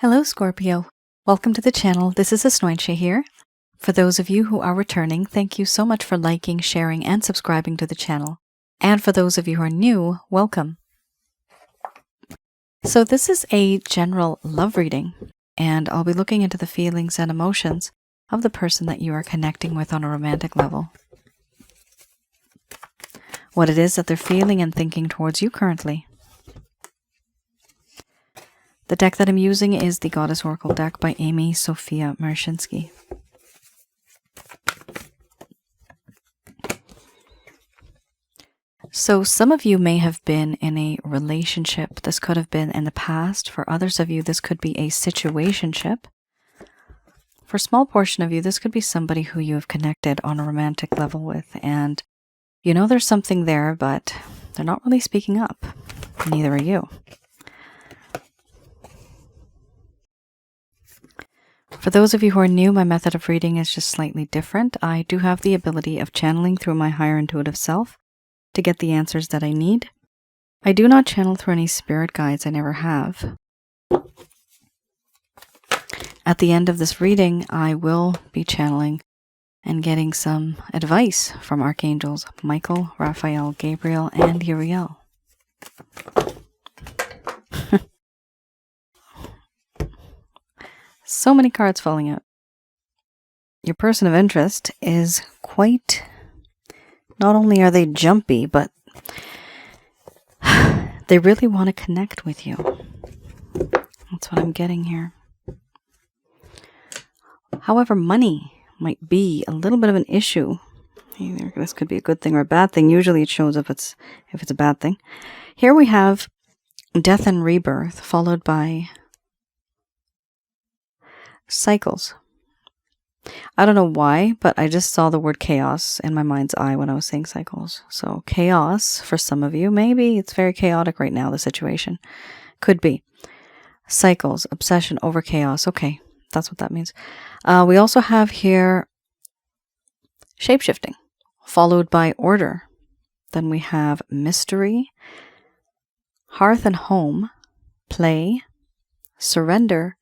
Hello, Scorpio. Welcome to the channel. This is Asnointia here. For those of you who are returning, thank you so much for liking, sharing, and subscribing to the channel. And for those of you who are new, welcome. So this is a general love reading, and I'll be looking into the feelings and emotions of the person that you are connecting with on a romantic level. What it is that they're feeling and thinking towards you currently. The deck that I'm using is the Goddess Oracle deck by Amy Sophia Marashinsky. So some of you may have been in a relationship. This could have been in the past. For others of you, this could be a situationship. For a small portion of you, this could be somebody who you have connected on a romantic level with. And you know there's something there, but they're not really speaking up. Neither are you. For those of you who are new, my method of reading is just slightly different. I do have the ability of channeling through my higher intuitive self to get the answers that I need. I do not channel through any spirit guides. I never have. At the end of this reading, I will be channeling and getting some advice from Archangels Michael, Raphael, Gabriel, and Uriel. So many cards falling out. Your person of interest is quite... Not only are they jumpy, but they really want to connect with you. That's what I'm getting here. However, money might be a little bit of an issue. Either this could be a good thing or a bad thing. Usually it shows if it's a bad thing. Here we have death and rebirth, followed by cycles. I don't know why, but I just saw the word chaos in my mind's eye when I was saying cycles. So chaos for some of you, maybe it's very chaotic right now, the situation. Could be. Cycles, obsession over chaos. Okay, that's what that means. We also have here shapeshifting, followed by order. Then we have mystery, hearth and home, play, surrender.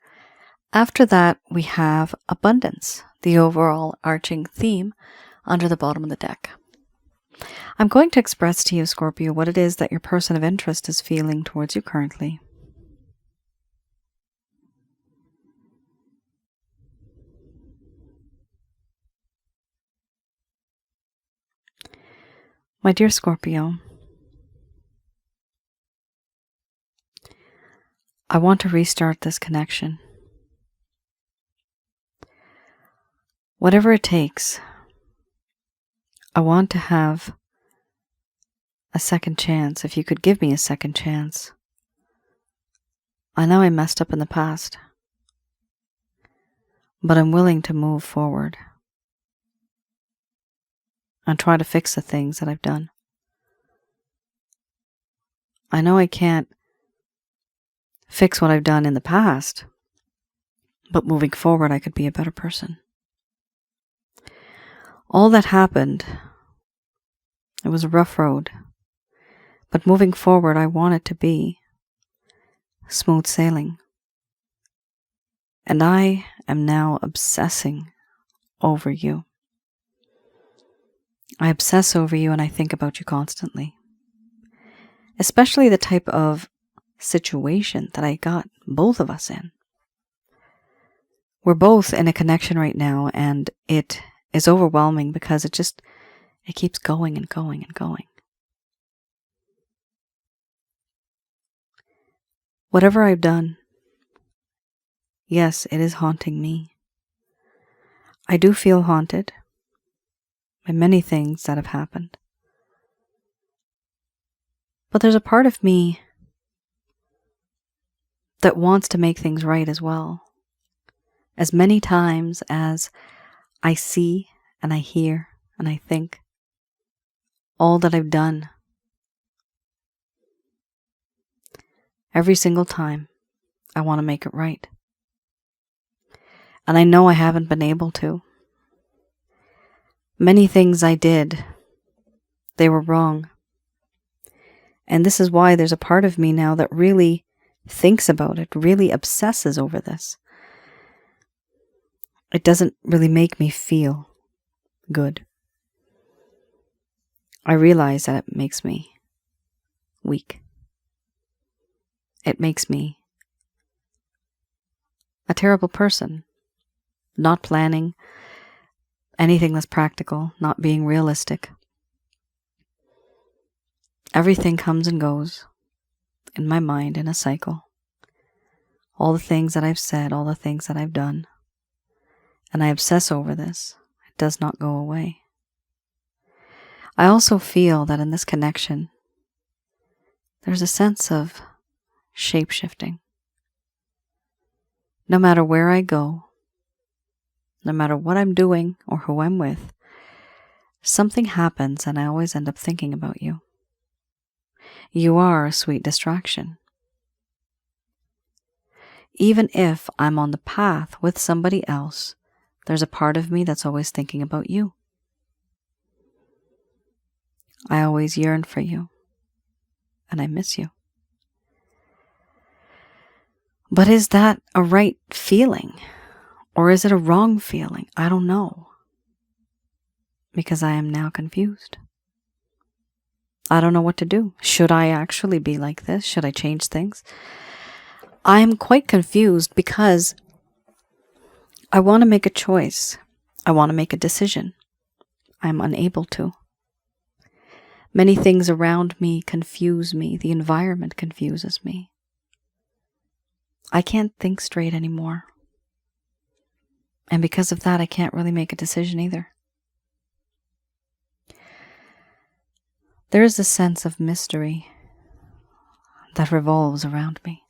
After that, we have abundance, the overall arching theme under the bottom of the deck. I'm going to express to you, Scorpio, what it is that your person of interest is feeling towards you currently. My dear Scorpio, I want to restart this connection. Whatever it takes, I want to have a second chance. If you could give me a second chance. I know I messed up in the past, but I'm willing to move forward and try to fix the things that I've done. I know I can't fix what I've done in the past, but moving forward, I could be a better person. All that happened, it was a rough road, but moving forward, I want it to be smooth sailing. And I am now obsessing over you. I obsess over you and I think about you constantly. Especially the type of situation that I got both of us in. We're both in a connection right now, and it is overwhelming because it keeps going and going and going. Whatever I've done, yes, it is haunting me. I do feel haunted by many things that have happened. But there's a part of me that wants to make things right as well. As many times as I see and I hear and I think all that I've done, every single time I want to make it right. And I know I haven't been able to. Many things I did, they were wrong. And this is why there's a part of me now that really thinks about it, really obsesses over this, it doesn't really make me feel good. I realize that it makes me weak. It makes me a terrible person, not planning anything that's practical, not being realistic. Everything comes and goes in my mind in a cycle. All the things that I've said, all the things that I've done, and I obsess over this. It does not go away. I also feel that in this connection, there's a sense of shape-shifting. No matter where I go, no matter what I'm doing or who I'm with, something happens and I always end up thinking about you. You are a sweet distraction. Even if I'm on the path with somebody else, there's a part of me that's always thinking about you. I always yearn for you, and I miss you. But is that a right feeling? Or is it a wrong feeling? I don't know. Because I am now confused. I don't know what to do. Should I actually be like this? Should I change things? I am quite confused because I want to make a choice. I want to make a decision. I'm unable to. Many things around me confuse me. The environment confuses me. I can't think straight anymore. And because of that, I can't really make a decision either. There is a sense of mystery that revolves around me.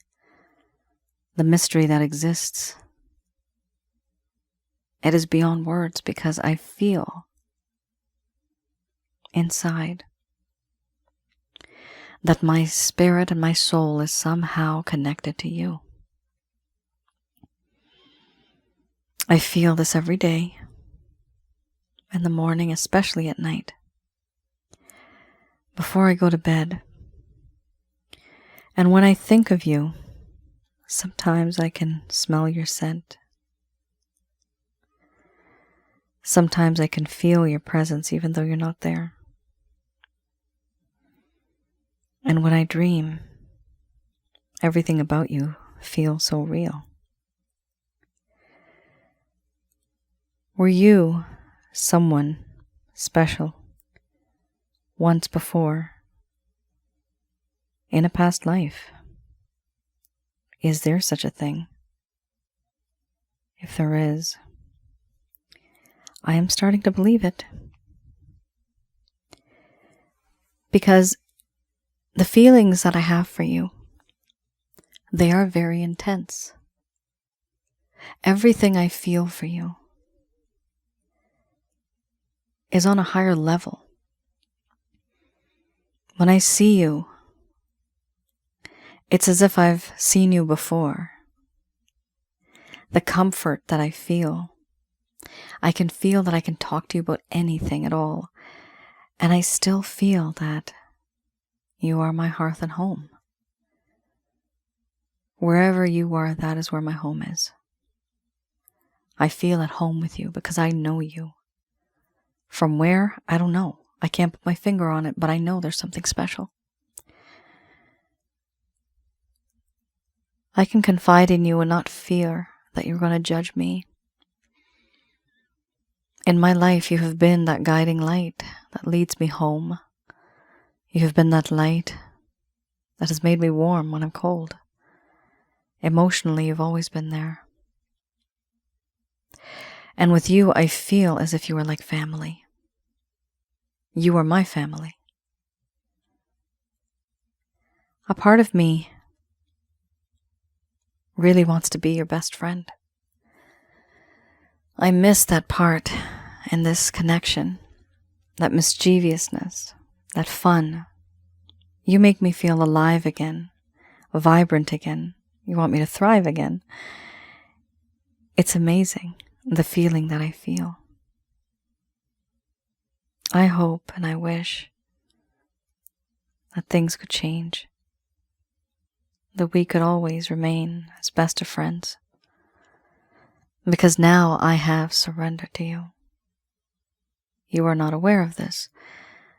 The mystery that exists. It is beyond words because I feel inside that my spirit and my soul is somehow connected to you. I feel this every day, in the morning, especially at night, before I go to bed. And when I think of you, sometimes I can smell your scent. Sometimes I can feel your presence even though you're not there. And when I dream, everything about you feels so real. Were you someone special once before in a past life? Is there such a thing? If there is, I am starting to believe it. Because the feelings that I have for you, they are very intense. Everything I feel for you is on a higher level. When I see you, it's as if I've seen you before. The comfort that I feel, I can feel that I can talk to you about anything at all, and I still feel that you are my hearth and home. Wherever you are, that is where my home is. I feel at home with you because I know you. From where? I don't know. I can't put my finger on it, but I know there's something special. I can confide in you and not fear that you're going to judge me. In my life, you have been that guiding light that leads me home. You have been that light that has made me warm when I'm cold. Emotionally, you've always been there. And with you, I feel as if you were like family. You are my family. A part of me really wants to be your best friend. I miss that part in this connection, that mischievousness, that fun. You make me feel alive again, vibrant again. You want me to thrive again. It's amazing, the feeling that I feel. I hope and I wish that things could change. that we could always remain as best of friends. Because now I have surrendered to you. You are not aware of this.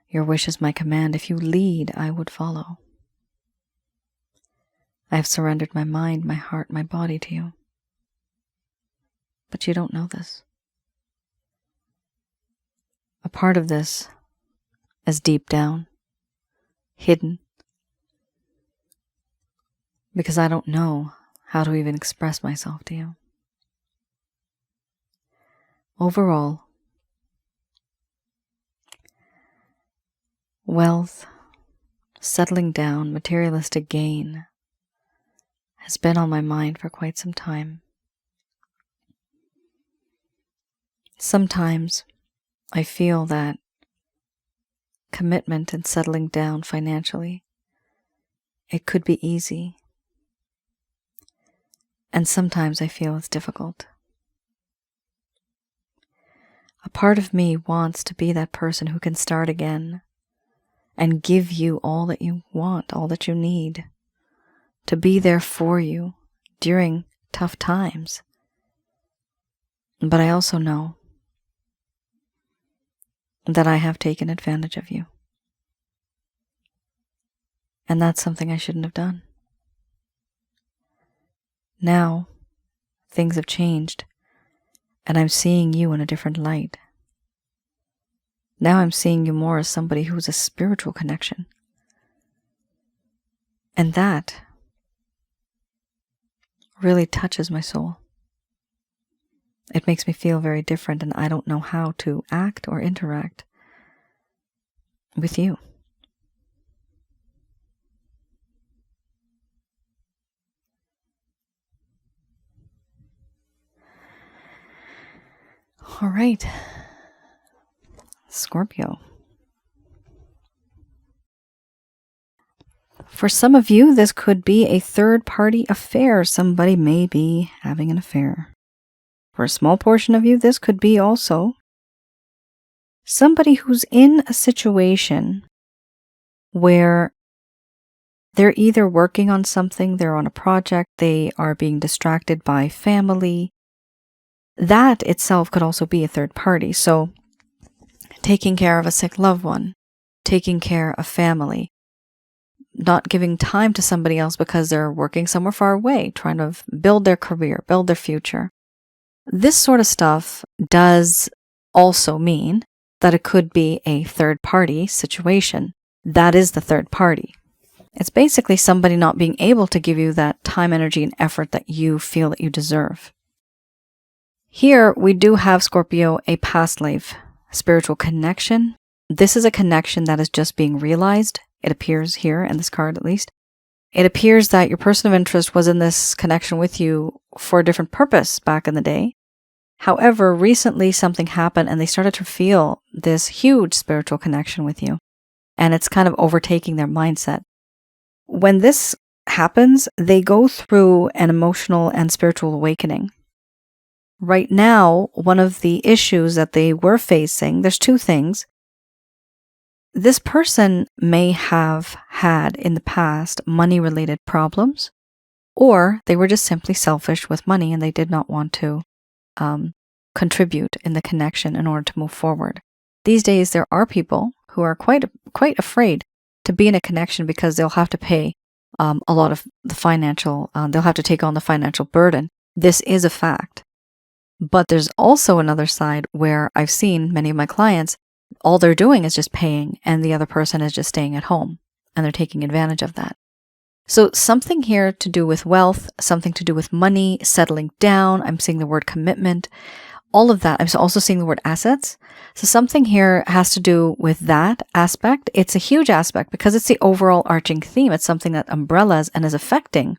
Your wish is my command. If you lead, I would follow. I have surrendered my mind, my heart, my body to you. But you don't know this. A part of this is deep down, hidden, because I don't know how to even express myself to you. Overall, wealth, settling down, materialistic gain has been on my mind for quite some time. Sometimes I feel that commitment and settling down financially, it could be easy. And sometimes I feel it's difficult. A part of me wants to be that person who can start again and give you all that you want, all that you need, to be there for you during tough times. But I also know that I have taken advantage of you. And that's something I shouldn't have done. Now, things have changed, and I'm seeing you in a different light. Now I'm seeing you more as somebody who is a spiritual connection. And that really touches my soul. It makes me feel very different, and I don't know how to act or interact with you. All right, Scorpio. For some of you, this could be a third-party affair. Somebody may be having an affair. For a small portion of you, this could be also somebody who's in a situation where they're either working on something, they're on a project, they are being distracted by family. That itself could also be a third party. So taking care of a sick loved one, taking care of family, not giving time to somebody else because they're working somewhere far away, trying to build their career, build their future. This sort of stuff does also mean that it could be a third party situation. That is the third party. It's basically somebody not being able to give you that time, energy, and effort that you feel that you deserve. Here we do have, Scorpio, a past life spiritual connection. This is a connection that is just being realized. It appears here in this card, at least. It appears that your person of interest was in this connection with you for a different purpose back in the day. However, recently something happened and they started to feel this huge spiritual connection with you. And it's kind of overtaking their mindset. When this happens, they go through an emotional and spiritual awakening. Right now, one of the issues that they were facing, there's two things. This person may have had in the past money-related problems, or they were just simply selfish with money and they did not want to contribute in the connection in order to move forward. These days, there are people who are quite afraid to be in a connection because they'll have to pay a lot of the financial, they'll have to take on the financial burden. This is a fact. But there's also another side where I've seen many of my clients, all they're doing is just paying and the other person is just staying at home and they're taking advantage of that. So something here to do with wealth, something to do with money, settling down. I'm seeing the word commitment, all of that. I'm also seeing the word assets. So something here has to do with that aspect. It's a huge aspect because it's the overall arching theme. It's something that umbrellas and is affecting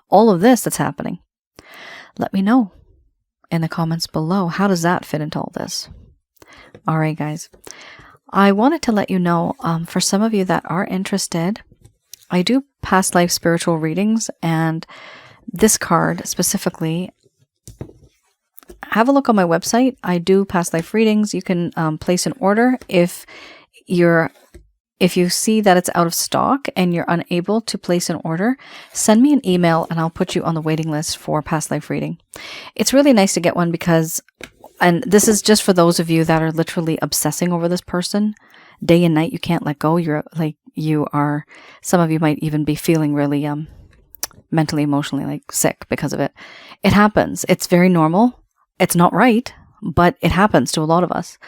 all of this that's happening. Let me know in the comments below. How does that fit into all this? All right, guys. I wanted to let you know, for some of you that are interested, I do past life spiritual readings, and this card specifically, have a look on my website. I do past life readings. You can place an order if you're if you see that it's out of stock and you're unable to place an order, send me an email and I'll put you on the waiting list for past life reading. It's really nice to get one because, and this is just for those of you that are literally obsessing over this person day and night. You can't let go. Some of you might even be feeling really mentally, emotionally like sick because of it. It happens. It's very normal. It's not right, but it happens to a lot of us.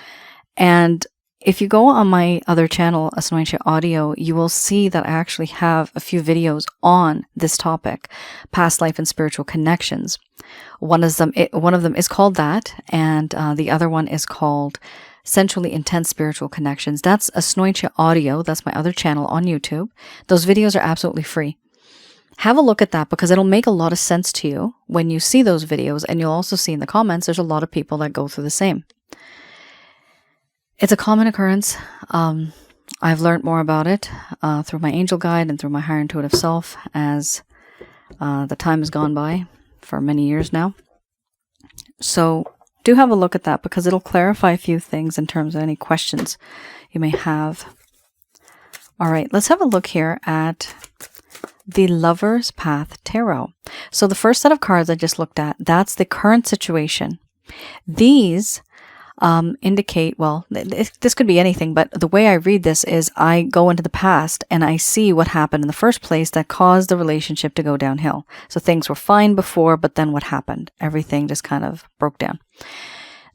And if you go on my other channel, Asnointia Audio, you will see that I actually have a few videos on this topic, past life and spiritual connections. One of them is called that, and the other one is called Sensually Intense Spiritual Connections. That's Asnointia Audio. That's my other channel on YouTube. Those videos are absolutely free. Have a look at that because it'll make a lot of sense to you when you see those videos, and you'll also see in the comments there's a lot of people that go through the same. It's a common occurrence. I've learned more about it through my angel guide and through my higher intuitive self as the time has gone by for many years now. So do have a look at that because it'll clarify a few things in terms of any questions you may have. All right, let's have a look here at the Lover's Path Tarot. So the first set of cards I just looked at, that's the current situation. These indicate, well, this could be anything, but the way I read this is I go into the past and I see what happened in the first place that caused the relationship to go downhill. So things were fine before, but then what happened? Everything just kind of broke down.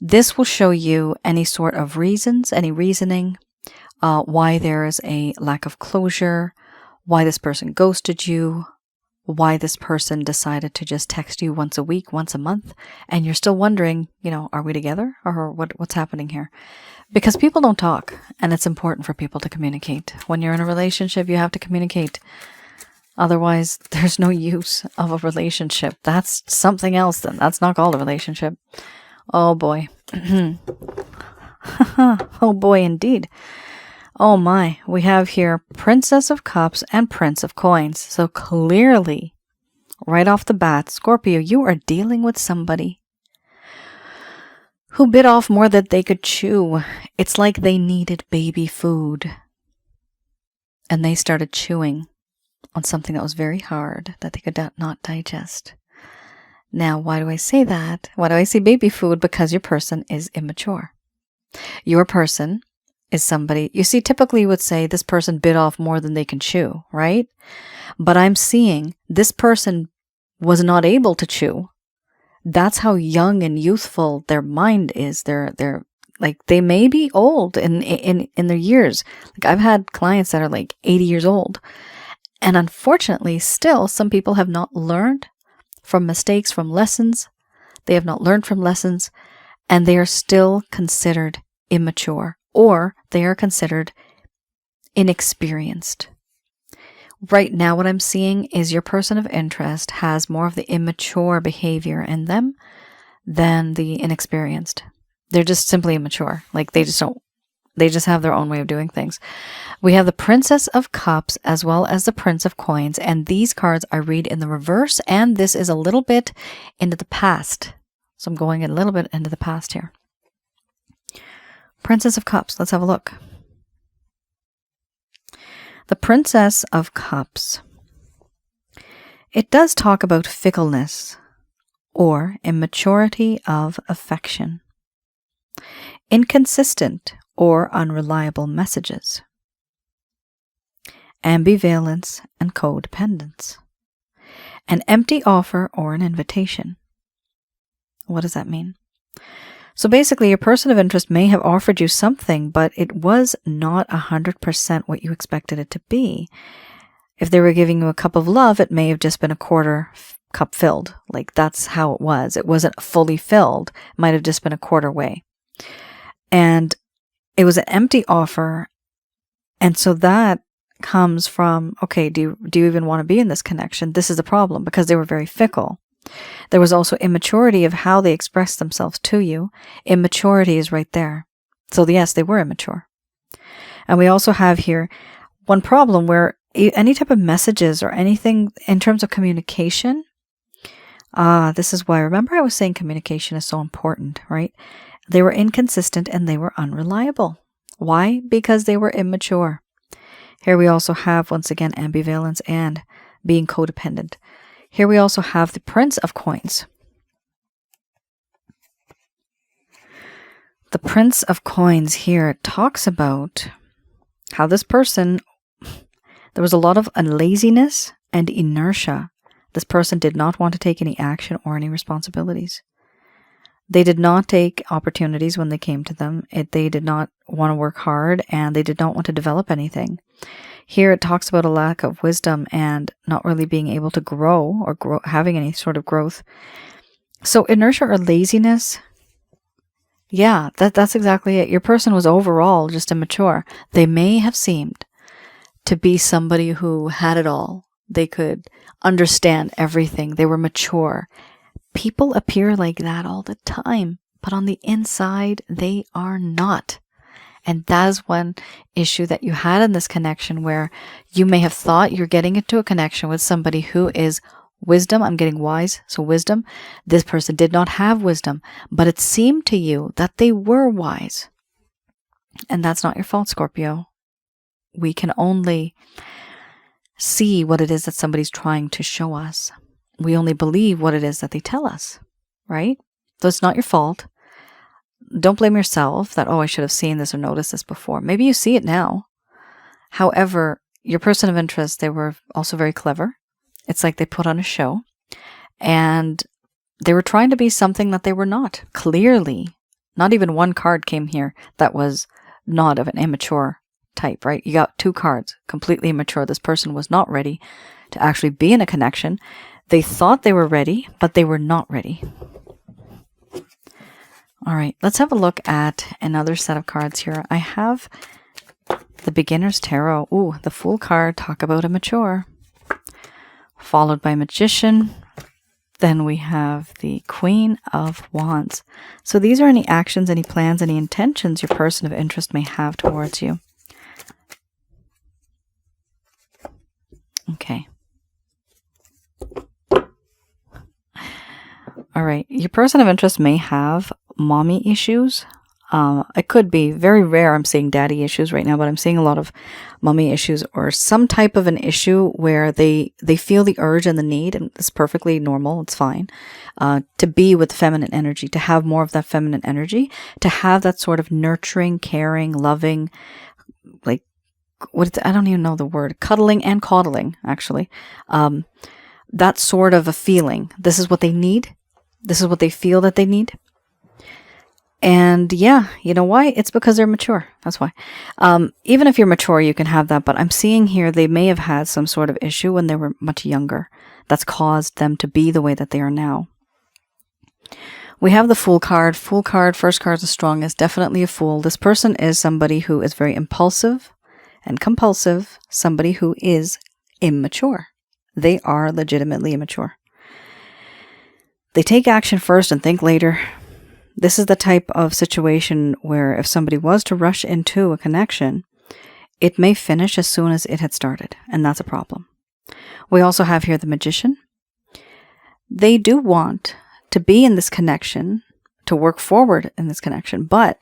This will show you any sort of reasons, any reasoning, why there is a lack of closure, why this person ghosted you, why this person decided to just text you once a week, once a month, and you're still wondering, are we together or what's happening here? Because people don't talk, and it's important for people to communicate. When you're in a relationship, you have to communicate. Otherwise, there's no use of a relationship. That's something else then. That's not called a relationship. Oh boy. Oh boy, indeed. Oh my, we have here Princess of Cups and Prince of Coins. So clearly, right off the bat, Scorpio, you are dealing with somebody who bit off more than they could chew. It's like they needed baby food. And they started chewing on something that was very hard that they could not digest. Now, why do I say that? Why do I say baby food? Because your person is immature. Your person is somebody, you see, typically you would say this person bit off more than they can chew, right? But I'm seeing this person was not able to chew. That's how young and youthful their mind is. They're like, they may be old in their years. Like I've had clients that are like 80 years old. And unfortunately, still, some people have not learned from mistakes, from lessons. They have not learned from lessons, and they are still considered immature. Or they are considered inexperienced. Right now what I'm seeing is your person of interest has more of the immature behavior in them than the inexperienced. They're just simply immature. Like they just have their own way of doing things. We have the Princess of Cups as well as the Prince of Coins, and these cards I read in the reverse, and this is a little bit into the past. So I'm going a little bit into the past here. Princess of Cups, let's have a look. The Princess of Cups. It does talk about fickleness or immaturity of affection, inconsistent or unreliable messages, ambivalence and codependence, an empty offer or an invitation. What does that mean? So basically, your person of interest may have offered you something, but it was not 100% what you expected it to be. If they were giving you a cup of love, it may have just been a quarter cup filled. Like that's how it was. It wasn't fully filled. It might have just been a quarter way. And it was an empty offer. And so that comes from, okay, do you even want to be in this connection? This is the problem because they were very fickle. There was also immaturity of how they expressed themselves to you. Immaturity is right there. So yes, they were immature. And we also have here one problem where any type of messages or anything in terms of communication, this is why, remember I was saying communication is so important, right? They were inconsistent and they were unreliable. Why? Because they were immature. Here we also have, once again, ambivalence and being codependent. Here we also have the Prince of Coins. The Prince of Coins here talks about how this person, there was a lot of laziness and inertia. This person did not want to take any action or any responsibilities. They did not take opportunities when they came to them. They did not want to work hard, and they did not want to develop anything. Here it talks about a lack of wisdom and not really being able to grow or having any sort of growth. So inertia or laziness, yeah, that's exactly it. Your person was overall just immature. They may have seemed to be somebody who had it all. They could understand everything. They were mature. People appear like that all the time, but on the inside, they are not. And that is one issue that you had in this connection, where you may have thought you're getting into a connection with somebody who is wisdom. I'm getting wise, so wisdom. This person did not have wisdom, but it seemed to you that they were wise. And that's not your fault, Scorpio. We can only see what it is that somebody's trying to show us. We only believe what it is that they tell us, right? So it's not your fault. Don't blame yourself that, oh, I should have seen this or noticed this before. Maybe you see it now. However, your person of interest, they were also very clever. It's like they put on a show, and they were trying to be something that they were not. Clearly, not even one card came here that was not of an immature type, right? You got 2 cards, completely immature. This person was not ready to actually be in a connection. They thought they were ready, but they were not ready. All right, let's have a look at another set of cards here. I have the Beginner's Tarot. Ooh, the Fool card, talk about immature. Followed by Magician. Then we have the Queen of Wands. So these are any actions, any plans, any intentions your person of interest may have towards you. Okay. All right, your person of interest may have mommy issues. It could be very rare. I'm seeing daddy issues right now, but I'm seeing a lot of mommy issues, or some type of an issue where they feel the urge and the need, and it's perfectly normal. It's fine to be with feminine energy, to have more of that feminine energy, to have that sort of nurturing, caring, loving, like I don't even know the word, cuddling and coddling, actually. That sort of a feeling. This is what they need. This is what they feel that they need. And yeah, you know why? It's because they're mature. That's why. Even if you're mature, you can have that. But I'm seeing here they may have had some sort of issue when they were much younger that's caused them to be the way that they are now. We have the Fool card. Fool card, first card is the strongest. Definitely a fool. This person is somebody who is very impulsive and compulsive. Somebody who is immature. They are legitimately immature. They take action first and think later. This is the type of situation where if somebody was to rush into a connection, it may finish as soon as it had started, and that's a problem. We also have here the Magician. They do want to be in this connection, to work forward in this connection, but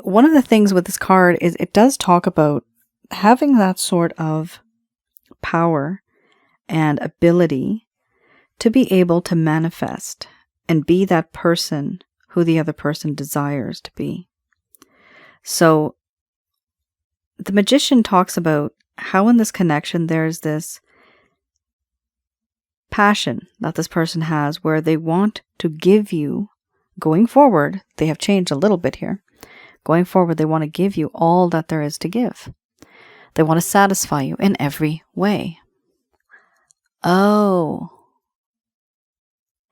one of the things with this card is it does talk about having that sort of power and ability to be able to manifest and be that person who the other person desires to be. So the Magician talks about how in this connection there's this passion that this person has where they want to give you, going forward, they have changed a little bit here. Going forward, they want to give you all that there is to give. They want to satisfy you in every way. Oh,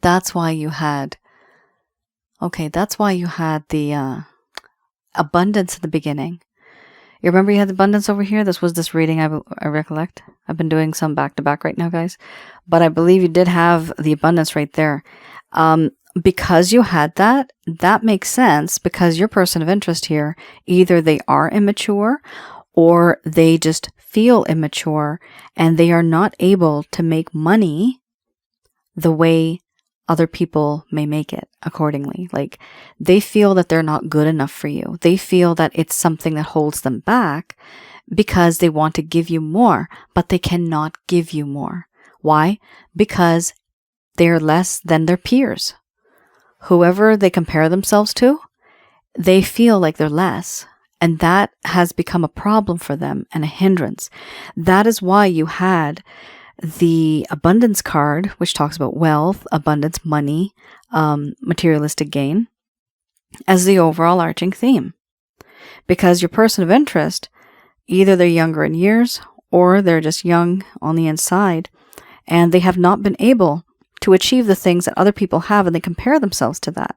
that's why you had, that's why you had the abundance at the beginning. You remember you had the abundance over here? This was this reading, I recollect. I've been doing some back-to-back right now, guys. But I believe you did have the abundance right there. Because you had that, that makes sense because your person of interest here, either they are immature or they just feel immature and they are not able to make money the way other people may make it accordingly. Like, they feel that they're not good enough for you. They feel that it's something that holds them back because they want to give you more, but they cannot give you more. Why? Because they're less than their peers. Whoever they compare themselves to, they feel like they're less. And that has become a problem for them and a hindrance. That is why you had the abundance card, which talks about wealth, abundance, money, materialistic gain, as the overall arching theme. Because your person of interest, either they're younger in years or they're just young on the inside, and they have not been able to achieve the things that other people have, and they compare themselves to that.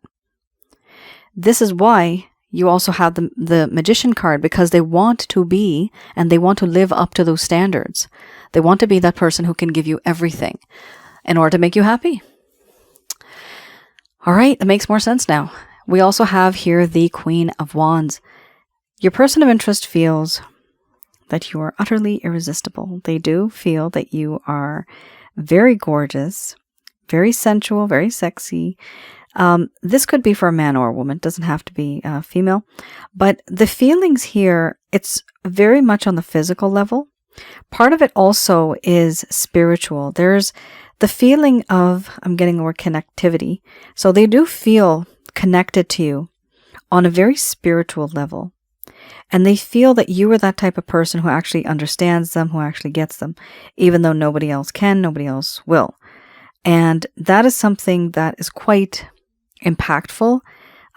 This is why you also have the magician card, because they want to be and they want to live up to those standards. They want to be that person who can give you everything in order to make you happy. All right, that makes more sense now. We also have here the Queen of Wands. Your person of interest feels that you are utterly irresistible. They do feel that you are very gorgeous, very sensual, very sexy. This could be for a man or a woman. It doesn't have to be female. But the feelings here, it's very much on the physical level. Part of it also is spiritual. There's the feeling of, I'm getting the word connectivity. So they do feel connected to you on a very spiritual level. And they feel that you are that type of person who actually understands them, who actually gets them, even though nobody else can, nobody else will. And that is something that is quite impactful.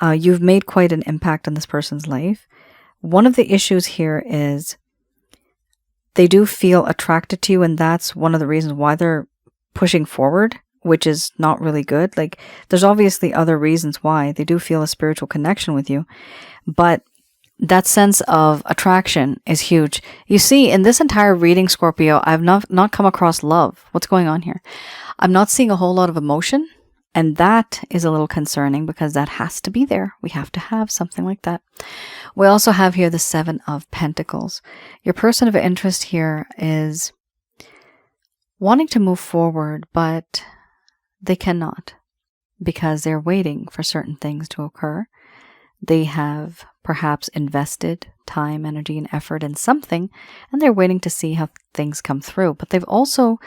You've made quite an impact on this person's life. One of the issues here is they do feel attracted to you, and that's one of the reasons why they're pushing forward, which is not really good. Like, there's obviously other reasons why they do feel a spiritual connection with you, but that sense of attraction is huge. You see, in this entire reading, Scorpio, I've not come across love. What's going on here? I'm not seeing a whole lot of emotion, and that is a little concerning because that has to be there. We have to have something like that. We also have here the Seven of Pentacles. Your person of interest here is wanting to move forward, but they cannot because they're waiting for certain things to occur. They have perhaps invested time, energy, and effort in something, and they're waiting to see how things come through. But they've also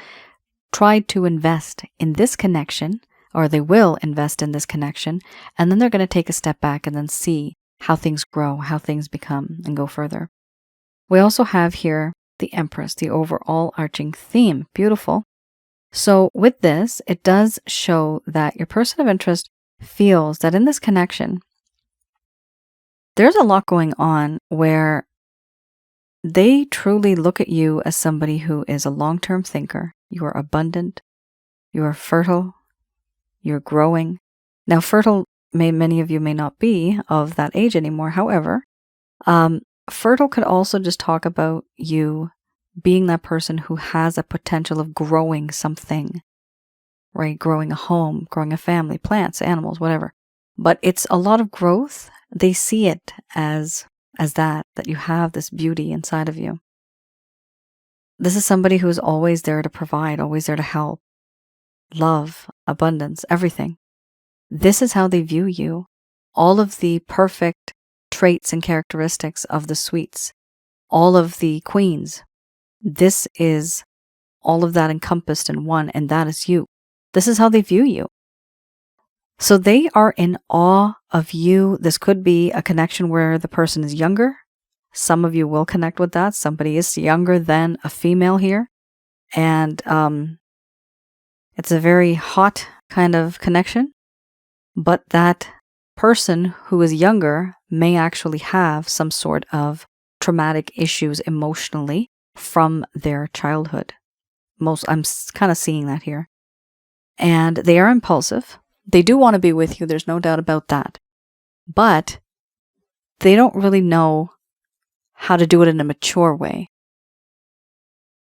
tried to invest in this connection, or they will invest in this connection, and then they're going to take a step back and then see how things grow, how things become, and go further. We also have here the Empress, the overall arching theme. Beautiful. So with this, it does show that your person of interest feels that in this connection, there's a lot going on where they truly look at you as somebody who is a long-term thinker. You are abundant, you are fertile, you're growing. Now, fertile, many of you may not be of that age anymore. However, fertile could also just talk about you being that person who has a potential of growing something, right? Growing a home, growing a family, plants, animals, whatever. But it's a lot of growth. They see it as that you have this beauty inside of you. This is somebody who is always there to provide, always there to help, love, abundance, everything. This is how they view you. All of the perfect traits and characteristics of the sweets, all of the queens. This is all of that encompassed in one, and that is you. This is how they view you. So they are in awe of you. This could be a connection where the person is younger. Some of you will connect with that. Somebody is younger than a female here. And it's a very hot kind of connection. But that person who is younger may actually have some sort of traumatic issues emotionally from their childhood. I'm kind of seeing that here. And they are impulsive. They do want to be with you. There's no doubt about that. But they don't really know how to do it in a mature way.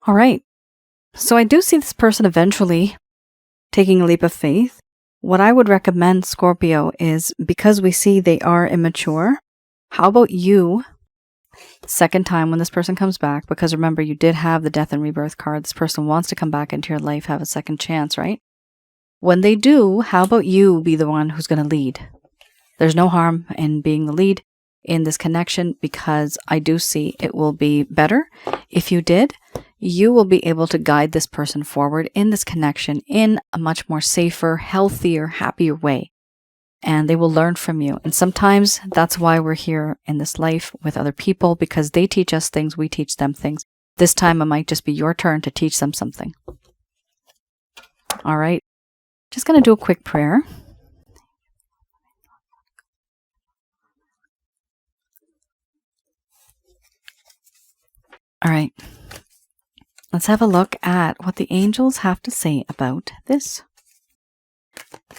All right. So I do see this person eventually taking a leap of faith. What I would recommend, Scorpio, is because we see they are immature, how about you, second time when this person comes back, because remember, you did have the Death and Rebirth card. This person wants to come back into your life, have a second chance, right? When they do, how about you be the one who's going to lead? There's no harm in being the lead in this connection, because I do see it will be better if you did. You will be able to guide this person forward in this connection in a much more safer, healthier, happier way. And they will learn from you. And sometimes that's why we're here in this life with other people, because they teach us things, we teach them things. This time it might just be your turn to teach them something. All right. Just going to do a quick prayer. All right. Let's have a look at what the angels have to say about this.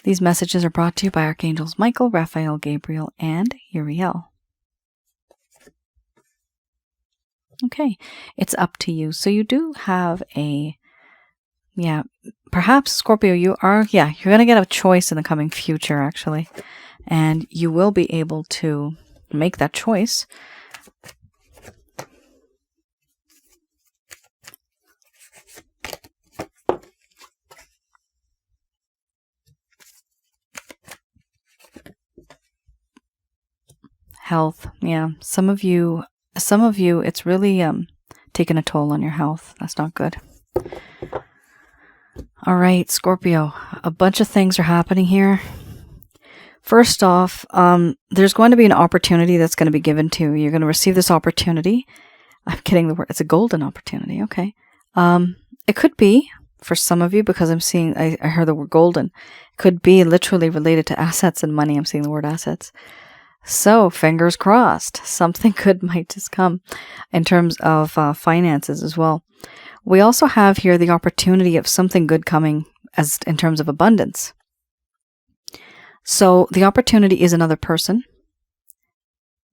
These messages are brought to you by Archangels Michael, Raphael, Gabriel, and Uriel. Okay, it's up to you. So you do have perhaps Scorpio, you're going to get a choice in the coming future, actually. And you will be able to make that choice. Health, yeah. Some of you, it's really taking a toll on your health. That's not good. All right, Scorpio, a bunch of things are happening here. First off, there's going to be an opportunity that's going to be given to you. You're going to receive this opportunity. I'm kidding the word. It's a golden opportunity. Okay. It could be for some of you, because I'm seeing, I heard the word golden. It could be literally related to assets and money. I'm seeing the word assets. So, fingers crossed, something good might just come in terms of finances as well. We also have here the opportunity of something good coming as in terms of abundance. So, the opportunity is another person.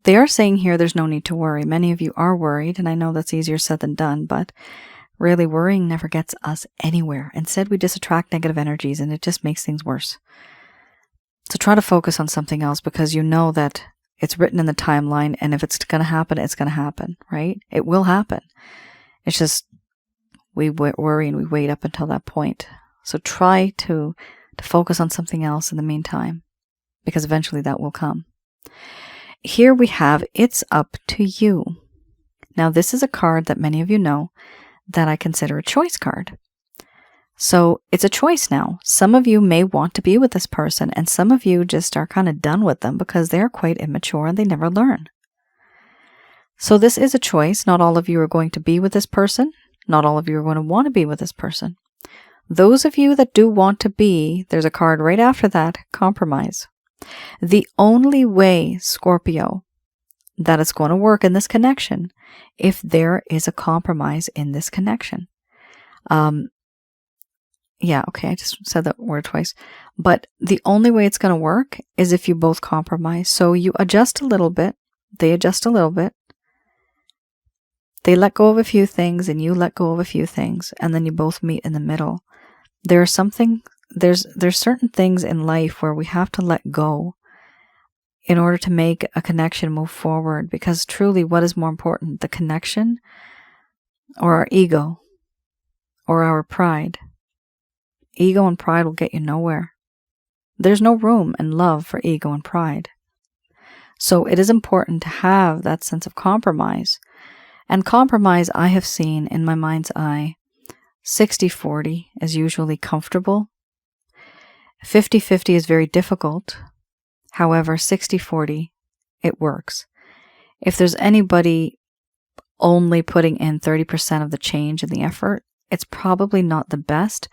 They are saying here there's no need to worry. Many of you are worried, and I know that's easier said than done, but really worrying never gets us anywhere. Instead, we just attract negative energies, and it just makes things worse. So try to focus on something else, because you know that it's written in the timeline, and if it's going to happen, it's going to happen, right? It will happen. It's just we worry and we wait up until that point. So try to focus on something else in the meantime, because eventually that will come. Here we have, it's up to you. Now this is a card that many of you know that I consider a choice card. So it's a choice now. Some of you may want to be with this person, and some of you just are kind of done with them because they're quite immature and they never learn. So this is a choice. Not all of you are going to be with this person. Not all of you are going to want to be with this person. Those of you that do want to be, there's a card right after that, compromise. The only way, Scorpio, that it's going to work in this connection, if there is a compromise in this connection. Yeah, okay, I just said that word twice. But the only way it's going to work is if you both compromise. So you adjust a little bit, they adjust a little bit. They let go of a few things and you let go of a few things, and then you both meet in the middle. There's certain things in life where we have to let go in order to make a connection move forward, because truly, what is more important, the connection or our ego or our pride? Ego and pride will get you nowhere. There's no room in love for ego and pride. So it is important to have that sense of compromise. And compromise, I have seen in my mind's eye, 60-40 is usually comfortable. 50-50 is very difficult. However, 60-40, it works. If there's anybody only putting in 30% of the change and the effort, it's probably not the best,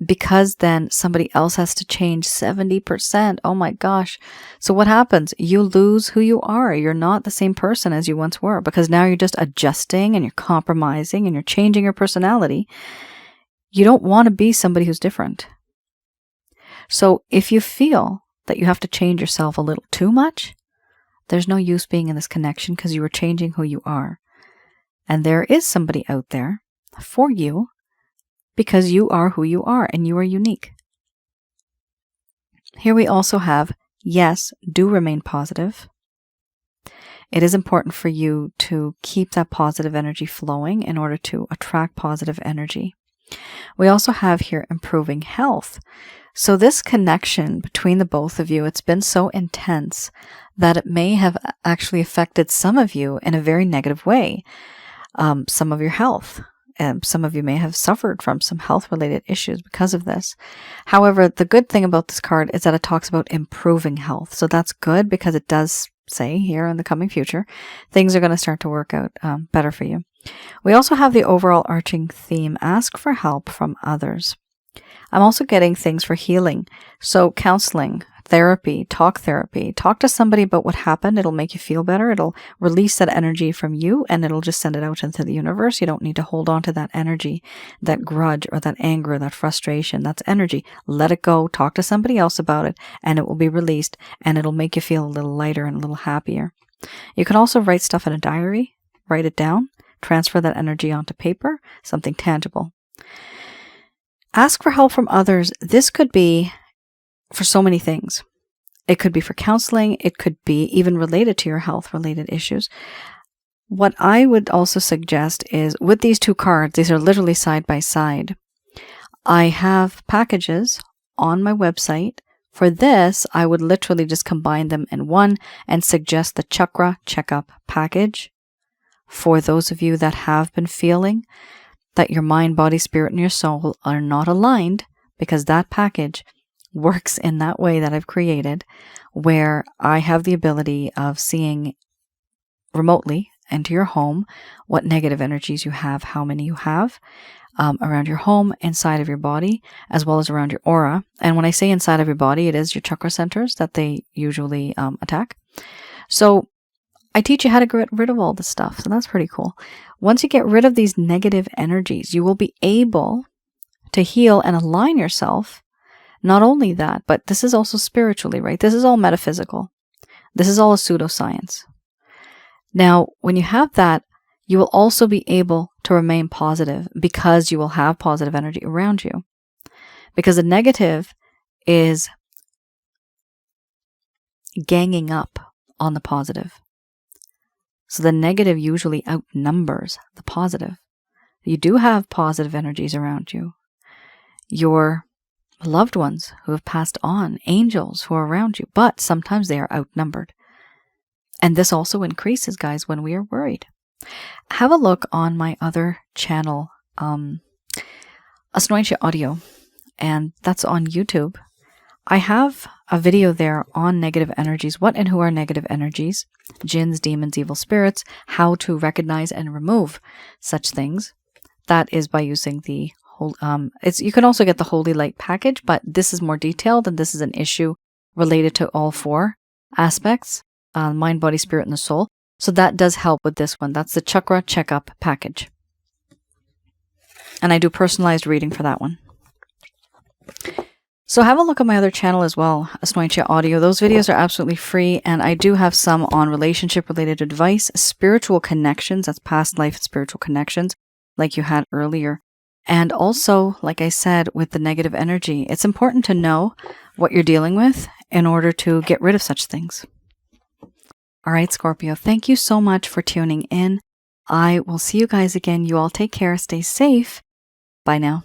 because then somebody else has to change 70%. Oh my gosh. So what happens? You lose who you are. You're not the same person as you once were, because now you're just adjusting and you're compromising and you're changing your personality. You don't want to be somebody who's different. So if you feel that you have to change yourself a little too much, there's no use being in this connection, because you are changing who you are. And there is somebody out there for you, because you are who you are and you are unique. Here we also have, yes, do remain positive. It is important for you to keep that positive energy flowing in order to attract positive energy. We also have here improving health. So this connection between the both of you, it's been so intense that it may have actually affected some of you in a very negative way. Some of your health. Some of you may have suffered from some health-related issues because of this. However, the good thing about this card is that it talks about improving health. So that's good because it does say here in the coming future, things are going to start to work out better for you. We also have the overall arching theme, ask for help from others. I'm also getting things for healing. So counseling, therapy, talk to somebody about what happened. It'll make you feel better. It'll release that energy from you and it'll just send it out into the universe. You don't need to hold on to that energy, that grudge or that anger, that frustration. That's energy. Let it go. Talk to somebody else about it and it will be released and it'll make you feel a little lighter and a little happier. You can also write stuff in a diary, write it down, transfer that energy onto paper, something tangible. Ask for help from others. This could be for so many things. It could be for counseling. It could be even related to your health-related issues. What I would also suggest is with these two cards, these are literally side by side. I have packages on my website. For this, I would literally just combine them in one and suggest the chakra checkup package for those of you that have been feeling that your mind, body, spirit, and your soul are not aligned, because that package works in that way that I've created, where I have the ability of seeing remotely into your home what negative energies you have, how many you have around your home, inside of your body, as well as around your aura. And when I say inside of your body, it is your chakra centers that they usually attack. So I teach you how to get rid of all this stuff. So that's pretty cool. Once you get rid of these negative energies, you will be able to heal and align yourself. Not only that, but this is also spiritually, right? This is all metaphysical. This is all a pseudoscience. Now, when you have that, you will also be able to remain positive because you will have positive energy around you. Because the negative is ganging up on the positive. So the negative usually outnumbers the positive. You do have positive energies around you. Your loved ones who have passed on, angels who are around you, but sometimes they are outnumbered. And this also increases, guys, when we are worried. Have a look on my other channel, Asnointia Audio, and that's on YouTube. I have a video there on negative energies, what and who are negative energies, jinns, demons, evil spirits, how to recognize and remove such things. That is by using the whole, you can also get the Holy Light package, but this is more detailed and this is an issue related to all four aspects, mind, body, spirit, and the soul. So that does help with this one. That's the chakra checkup package. And I do personalized reading for that one. So have a look at my other channel as well, Asnointia Audio. Those videos are absolutely free, and I do have some on relationship-related advice, spiritual connections, that's past life spiritual connections, like you had earlier. And also, like I said, with the negative energy, it's important to know what you're dealing with in order to get rid of such things. All right, Scorpio, thank you so much for tuning in. I will see you guys again. You all take care. Stay safe. Bye now.